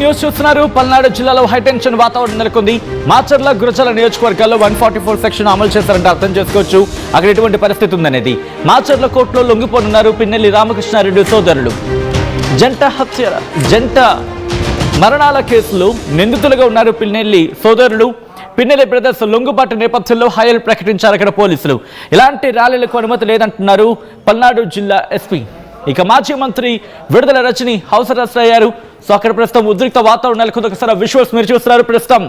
News చూస్తున్నారు. పల్నాడు జిల్లాలో high tension వాతావరణం నెలకొంది. మాచర్ల గురజాల నియోజకవర్గాల్లో 144 సెక్షన్ అమలు చేశారంటే అర్థం చేసుకోవచ్చు అక్కడ ఎటువంటి పరిస్థితి ఉందనేది. మాచర్ల కోర్టులో లొంగిపోనున్నారు పిన్నెల్లి రామకృష్ణారెడ్డి సోదరులు. జంట మరణాల కేసులో నిందితులుగా ఉన్నారు పిన్నెల్లి సోదరులు. పిన్నెల్లి బ్రదర్స్ లొంగుబాటు నేపథ్యంలో హైలు ప్రకటించారు అక్కడ పోలీసులు. ఇలాంటి ర్యాలీలకు అనుమతి లేదంటున్నారు పల్నాడు జిల్లా ఎస్పీ. ఇక మాజీ మంత్రి విడుదల రజని హౌస్ అరెస్ట్ అయ్యారు. సో అక్కడ ప్రస్తుతం ఉద్రిక్త వాతావరణం నెలకొంది. ఒకసారి విజువల్స్ మీరు చూస్తున్నారు. ప్రస్తుతం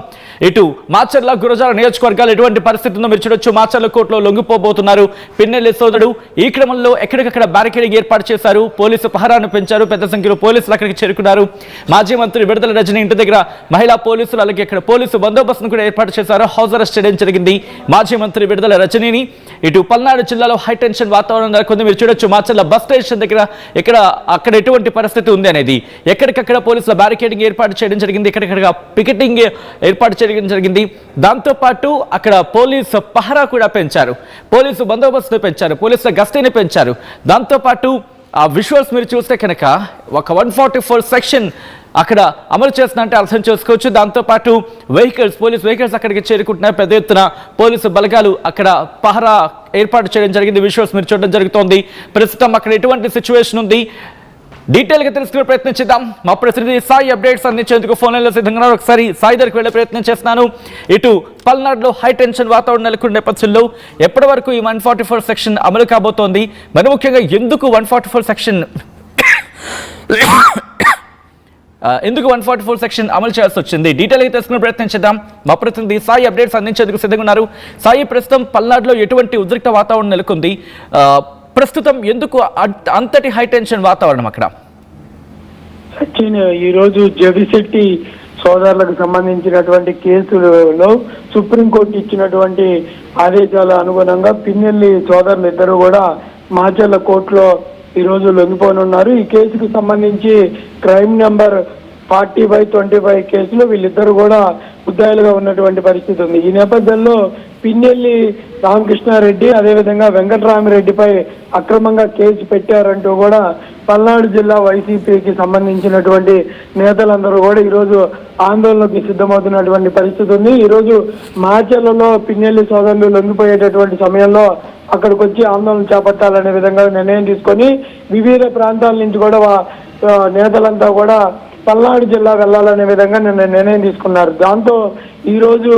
ఇటు మాచర్ల గురజాల నియోజకవర్గాలు ఎటువంటి పరిస్థితి ఉందో మీరు చూడొచ్చు. మాచర్ల కోర్టులో లొంగిపోబోతున్నారు పిన్నెల్లి సోదరుడు. ఈ క్రమంలో ఎక్కడికక్కడ బ్యారికేడింగ్ ఏర్పాటు చేశారు. పోలీసు పహరాను పెంచారు. పెద్ద సంఖ్యలో పోలీసులు అక్కడికి చేరుకున్నారు. మాజీ మంత్రి విడుదల రజని ఇంటి దగ్గర మహిళా పోలీసులు అలాగే ఇక్కడ పోలీసు బందోబస్తును కూడా ఏర్పాటు చేశారు. హౌస్ అరెస్ట్ చేయడం జరిగింది మాజీ మంత్రి విడుదల రజనీని. ఇటు పల్నాడు జిల్లాలో హైటెన్షన్ వాతావరణం నెలకొంది. మీరు చూడొచ్చు మాచర్ల బస్ స్టేషన్ దగ్గర అక్కడ ఎటువంటి పరిస్థితి ఉంది అనేది. ఎక్కడికక్కడ పోలీసుల బ్యారికేడింగ్ ఏర్పాటు చేయడం జరిగింది. ఎక్కడికక్కడ పికెటింగ్ ఏర్పాటు చేయడం జరిగింది. దాంతోపాటు అక్కడ పోలీసు పహరా కూడా పెంచారు. పోలీసు బందోబస్తు పెంచారు. పోలీసుల గస్తీని పెంచారు. దాంతోపాటు ఆ విజువల్స్ మీరు చూస్తే కనుక ఒక 144 సెక్షన్ అక్కడ అమలు చేస్తుందంటే అర్థం చేసుకోవచ్చు. దాంతోపాటు పోలీస్ వెహికల్స్ అక్కడికి చేరుకుంటున్నాయి. పెద్ద ఎత్తున పోలీసు బలగాలు అక్కడ పహరా ఏర్పాటు చేయడం జరిగింది. విజువల్స్ మీరు చూడడం జరుగుతోంది. ప్రస్తుతం అక్కడ ఎటువంటి సిచ్యువేషన్ ఉంది డీటెయిల్గా తెలుసుకునే ప్రయత్నం చేద్దాం. మా ప్రతినిధి సాయి అప్డేట్స్ అందించేందుకు ఫోన్ లైన్లో సిద్ధంగా ఒకసారి సాయి దగ్గరికి వెళ్ళే ప్రయత్నం చేస్తున్నాను. ఇటు పల్నాడులో హై టెన్షన్ వాతావరణం నెలకొన్న నేపథ్యంలో ఎప్పటి వరకు ఈ 144 సెక్షన్ అమలు కాబోతోంది, మరి ముఖ్యంగా ఎందుకు 144 సెక్షన్ అమలు చేయాల్సి వచ్చింది, డీటెయిల్గా తెలుసుకునే ప్రయత్నం చేద్దాం. మా ప్రతినిధి సాయి అప్డేట్స్ అందించేందుకు సిద్ధంగా ఉన్నారు. సాయి, ప్రస్తుతం పల్నాడులో ఎటువంటి ఉద్రిక్త వాతావరణం నెలకొంది, ప్రస్తుతం ఎందుకు అంతటి హై టెన్షన్ వాతావరణం అక్కడ? సచిన్, ఈరోజు జవిశెట్టి సోదరులకు సంబంధించినటువంటి కేసులలో సుప్రీంకోర్టు ఇచ్చినటువంటి ఆదేశాల అనుగుణంగా పిన్నెల్లి సోదరులు ఇద్దరు కూడా మాచర్ల కోర్టులో ఈరోజు లొంగిపోనున్నారు. ఈ కేసుకు సంబంధించి క్రైమ్ నెంబర్ 40/25 కేసులో వీళ్ళిద్దరు కూడా ముద్దాయిలుగా ఉన్నటువంటి పరిస్థితి ఉంది. ఈ నేపథ్యంలో పిన్నెల్లి రామకృష్ణారెడ్డి అదేవిధంగా వెంకటరామిరెడ్డిపై అక్రమంగా కేసు పెట్టారంటూ కూడా పల్నాడు జిల్లా వైసీపీకి సంబంధించినటువంటి నేతలందరూ కూడా ఈరోజు ఆందోళనకు సిద్ధమవుతున్నటువంటి పరిస్థితి ఉంది. ఈరోజు మాచర్లలో పిన్నెల్లి సోదరులు లొంగిపోయేటటువంటి సమయంలో అక్కడికి వచ్చి ఆందోళన చేపట్టాలనే విధంగా నిర్ణయం తీసుకొని వివిధ ప్రాంతాల నుంచి కూడా నేతలంతా కూడా పల్నాడు జిల్లా వెళ్లాలనే విధంగా నిర్ణయం తీసుకున్నారు. దాంతో ఈరోజు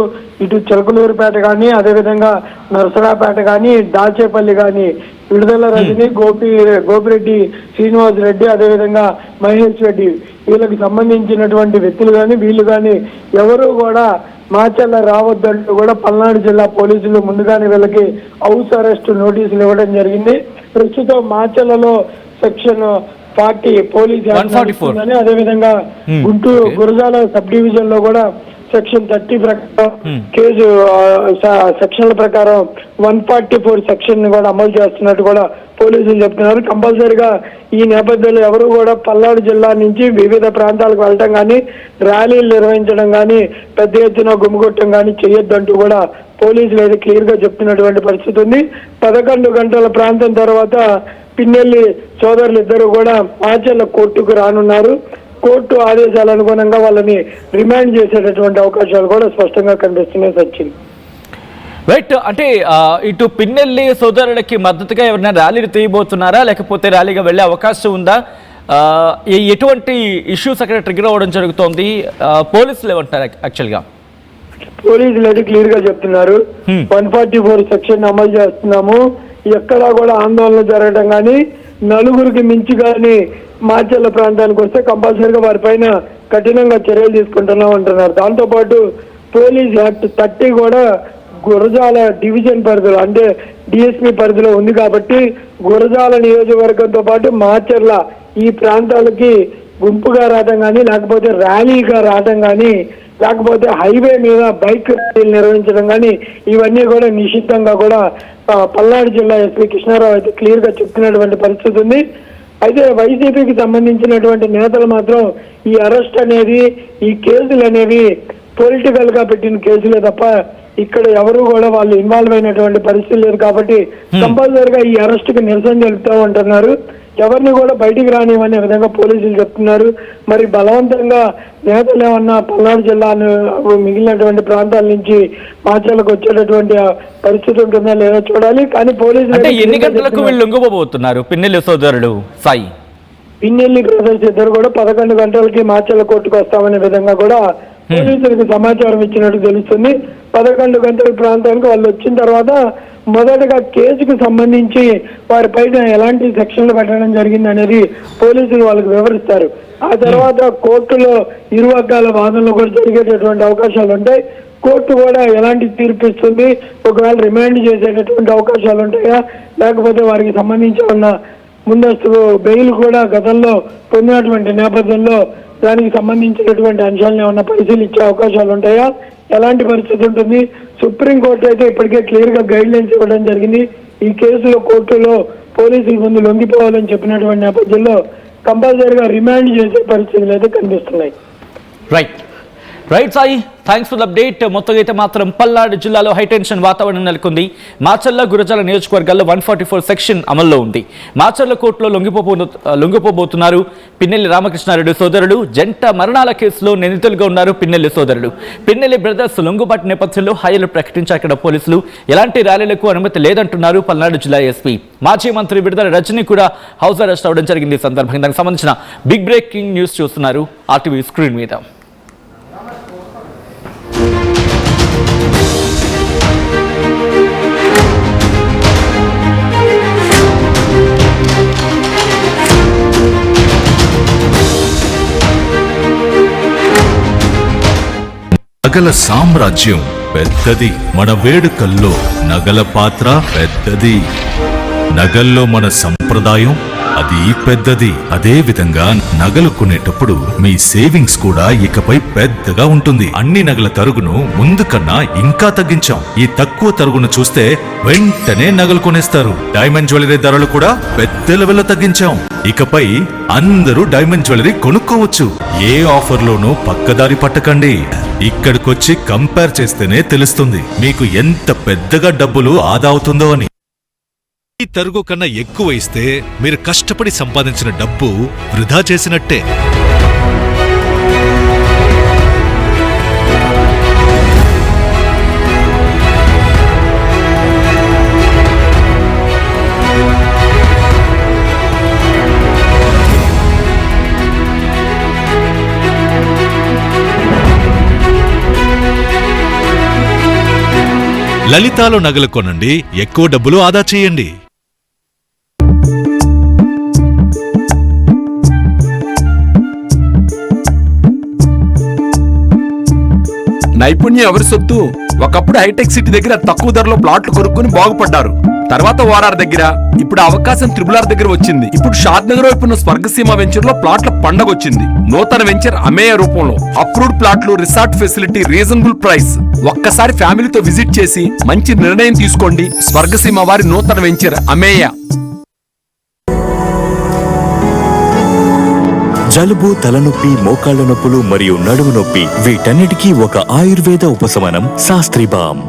ఇటు చిలకలూరుపేట కానీ అదేవిధంగా నరసరాపేట కానీ దాచేపల్లి కానీ విడుదల రజని గోపిరెడ్డి శ్రీనివాస్ రెడ్డి అదేవిధంగా మహేష్ రెడ్డి వీళ్ళకి సంబంధించినటువంటి వ్యక్తులు కానీ వీళ్ళు కానీ ఎవరు కూడా మాచర్ల రావద్దంటూ కూడా పల్నాడు జిల్లా పోలీసులు ముందుగానే వీళ్ళకి హౌస్ అరెస్ట్ నోటీసులు ఇవ్వడం జరిగింది. ప్రస్తుతం మాచర్లలో సెక్షన్ 40 పోలీస్ యాక్ట్ అదేవిధంగా గుంటూరు గురజాల సబ్ డివిజన్ లో కూడా సెక్షన్ 30 ప్రకారం కేసు సెక్షన్ల ప్రకారం 144 సెక్షన్ ని కూడా అమలు చేస్తున్నట్టు కూడా పోలీసులు చెప్తున్నారు. కంపల్సరిగా ఈ నేపథ్యంలో ఎవరు కూడా పల్నాడు జిల్లా నుంచి వివిధ ప్రాంతాలకు వెళ్ళటం కానీ ర్యాలీలు నిర్వహించడం కానీ పెద్ద ఎత్తున గుమ్మిగొట్టడం కానీ చేయొద్దంటూ కూడా పోలీసులు అయితే క్లియర్ గా చెప్తున్నటువంటి పరిస్థితి ఉంది. 11 గంటల ప్రాంతం తర్వాత పిన్నెల్లి సోదరులు ఇద్దరు కూడా మాచర్ల కోర్టుకు రానున్నారు. కోర్టు ఆదేశాల అనుగుణంగా వాళ్ళని రిమాండ్ చేసేటటువంటి అవకాశాలు కూడా స్పష్టంగా కనిపిస్తున్నాయి. సచిన్, రైట్, అంటే ఇటు పిన్నెల్లి సోదరులకి మద్దతుగా ఎవరైనా ర్యాలీలు తీయబోతున్నారా, లేకపోతే ర్యాలీగా వెళ్ళే అవకాశం ఉందా, ఎటువంటి ఇష్యూస్ అక్కడ ట్రిగర్ అవ్వడం జరుగుతోంది, పోలీసులు ఏమంటారు? యాక్చువల్గా పోలీసులు అయితే క్లియర్ గా చెప్తున్నారు 144 సెక్షన్ అమలు చేస్తున్నాము, ఎక్కడా కూడా ఆందోళన జరగడం కానీ నలుగురికి మించి కానీ మాచర్ల ప్రాంతానికి వస్తే కంపల్సరీగా వారిపైన కఠినంగా చర్యలు తీసుకుంటున్నాం అంటున్నారు. దాంతోపాటు పోలీస్ యాక్ట్ 30 కూడా గురజాల డివిజన్ పరిధిలో అంటే డిఎస్పీ పరిధిలో ఉంది కాబట్టి గురజాల నియోజకవర్గంతో పాటు మాచర్ల ఈ ప్రాంతాలకి గుంపుగా రావడం కానీ లేకపోతే ర్యాలీగా రావడం కానీ లేకపోతే హైవే మీద బైక్ ర్యాలీలు నిర్వహించడం కానీ ఇవన్నీ కూడా నిషిద్ధంగా కూడా పల్నాడు జిల్లా ఎస్పీ కృష్ణారావు అయితే క్లియర్ గా చెప్తున్నటువంటి పరిస్థితి ఉంది. అయితే వైసీపీకి సంబంధించినటువంటి నేతలు మాత్రం ఈ అరెస్ట్ అనేది ఈ కేసులు అనేవి పొలిటికల్ గా పెట్టిన కేసులే తప్ప ఇక్కడ ఎవరు కూడా వాళ్ళు ఇన్వాల్వ్ అయినటువంటి పరిస్థితి లేదు కాబట్టి కంపల్సరీగా ఈ అరెస్ట్ కి నిరసన తెలుపుతూ ఉంటున్నారు. ఎవరిని కూడా బయటికి రానివనే విధంగా పోలీసులు చెప్తున్నారు. మరి బలవంతంగా నేతలు ఏమన్నా పల్నాడు జిల్లా మిగిలినటువంటి ప్రాంతాల నుంచి మాచర్లకు వచ్చేటటువంటి పరిస్థితి ఉంటుందా లేదా చూడాలి. కానీ పోలీసులు ఎన్ని గంటలకు వీళ్ళు లొంగిపోబోతున్నారు పిన్నెల్లి సోదరుడు సాయి? పిన్నెల్లి బ్రదర్స్ ఇద్దరు కూడా 11 గంటలకి మాచర్ల కోర్టుకు వస్తామనే విధంగా కూడా పోలీసులకు సమాచారం ఇచ్చినట్టు తెలుస్తుంది. 11 గంటల ప్రాంతానికి వాళ్ళు వచ్చిన తర్వాత మొదటగా కేసుకు సంబంధించి వారి పైన ఎలాంటి సెక్షన్లు పెట్టడం జరిగింది అనేది పోలీసులు వాళ్ళకి వివరిస్తారు. ఆ తర్వాత కోర్టులో ఇరు వర్గాల వాదనలు కూడా జరిగేటటువంటి అవకాశాలు ఉంటాయి. కోర్టు కూడా ఎలాంటి తీర్పు ఇస్తుంది, ఒకవేళ రిమాండ్ చేసేటటువంటి అవకాశాలు ఉంటాయా, లేకపోతే వారికి సంబంధించి ఉన్న ముందస్తు బెయిల్ కూడా గతంలో పొందినటువంటి నేపథ్యంలో దానికి సంబంధించినటువంటి అంశాలను ఏమన్నా పరిశీలించే అవకాశాలు ఉంటాయా, ఎలాంటి పరిస్థితి ఉంటుంది. సుప్రీంకోర్టు అయితే ఇప్పటికే క్లియర్ గా గైడ్ లైన్స్ ఇవ్వడం జరిగింది. ఈ కేసులో కోర్టులో పోలీసుల ముందు లొంగిపోవాలని చెప్పినటువంటి నేపథ్యంలో కంపల్సరీగా రిమాండ్ చేసే పరిస్థితులు అయితే కనిపిస్తున్నాయి. Right Sai, thanks for the update. మొత్తంగా అయితే మాత్రం పల్నాడు జిల్లాలో హైటెన్షన్ వాతావరణం నెలకొంది. మాచర్ల గురజాల నియోజకవర్గాల్లో 144 సెక్షన్ అమల్లో ఉంది. మాచర్ల కోర్టులో లొంగిపోబోతున్నారు పిన్నెల్లి రామకృష్ణారెడ్డి సోదరుడు. జంట మరణాల కేసులో నిందితులుగా ఉన్నారు పిన్నెల్లి సోదరుడు. పిన్నెల్లి బ్రదర్స్ లొంగుబాటు నేపథ్యంలో హైలు ప్రకటించారు అక్కడ పోలీసులు. ఎలాంటి ర్యాలీలకు అనుమతి లేదంటున్నారు పల్నాడు జిల్లా ఎస్పీ. మాజీ మంత్రి విడుదల రజనీ కూడా హౌస్ అరెస్ట్ అవడం జరిగింది. ఈ సందర్భంగా దానికి సంబంధించిన బిగ్ బ్రేకింగ్ న్యూస్ చూస్తున్నారు ఆర్టీవీ స్క్రీన్ మీద. నగల సామ్రాజ్యం పెద్దది, మన వేడుకల్లో నగల పాత్ర పెద్దది. నగల్లో మన సంప్రదాయం అది పెద్దది. అదే విధంగా నగలు కొనేటప్పుడు మీ సేవింగ్స్ కూడా ఇకపై పెద్దగా ఉంటుంది. అన్ని నగల తరుగును ముందు కన్నా ఇంకా తగ్గించాం. ఈ తక్కువ తరుగును చూస్తే వెంటనే నగలు కొనేస్తారు. డైమండ్ జ్యువెలరీ ధరలు కూడా పెద్ద లెవెల్లో తగ్గించాం. ఇకపై అందరూ డైమండ్ జ్యువెలరీ కొనుక్కోవచ్చు. ఏ ఆఫర్లోనూ పక్కదారి పట్టకండి. ఇక్కడికొచ్చి కంపేర్ చేస్తేనే తెలుస్తుంది మీకు ఎంత పెద్దగా డబ్బులు ఆదా అవుతుందో అని. ఈ తరుగు కన్నా ఎక్కువ ఇస్తే మీరు కష్టపడి సంపాదించిన డబ్బు వృధా చేసినట్టే. లలితాలో నగలు కొనండి, ఎక్కువ డబ్బులు ఆదా చేయండి. నైపుణ్యం ఎవరి సొత్తు? ఒకప్పుడు హైటెక్ సిటీ దగ్గర తక్కువ ధరలో ప్లాట్లు కొనుక్కుని బాగుపడ్డారు. తర్వాత ఓఆర్ఆర్ దగ్గర, ఇప్పుడు అవకాశం త్రిబుల్ ఆర్ దగ్గర వచ్చింది. ఇప్పుడు షాద్ నగర్ వైపు ఉన్న స్వర్గసీమ వెంచర్ లో ప్లాట్ల పండగ వచ్చింది. నూతన వెంచర్ అమేయ రూపంలో అప్రూవ్డ్ ప్లాట్లు, రిసార్ట్ ఫెసిలిటీ, రీజనబుల్ ప్రైస్. ఒక్కసారి ఫ్యామిలీతో విజిట్ చేసి మంచి నిర్ణయం తీసుకోండి. స్వర్గసీమ వారి నూతన వెంచర్ అమేయ. జలుబు, తలనొప్పి, మోకాళ్ల నొప్పులు మరియు నడుము నొప్పి వీటన్నిటికీ ఒక ఆయుర్వేద ఉపశమనం శాస్త్రీ బామ్.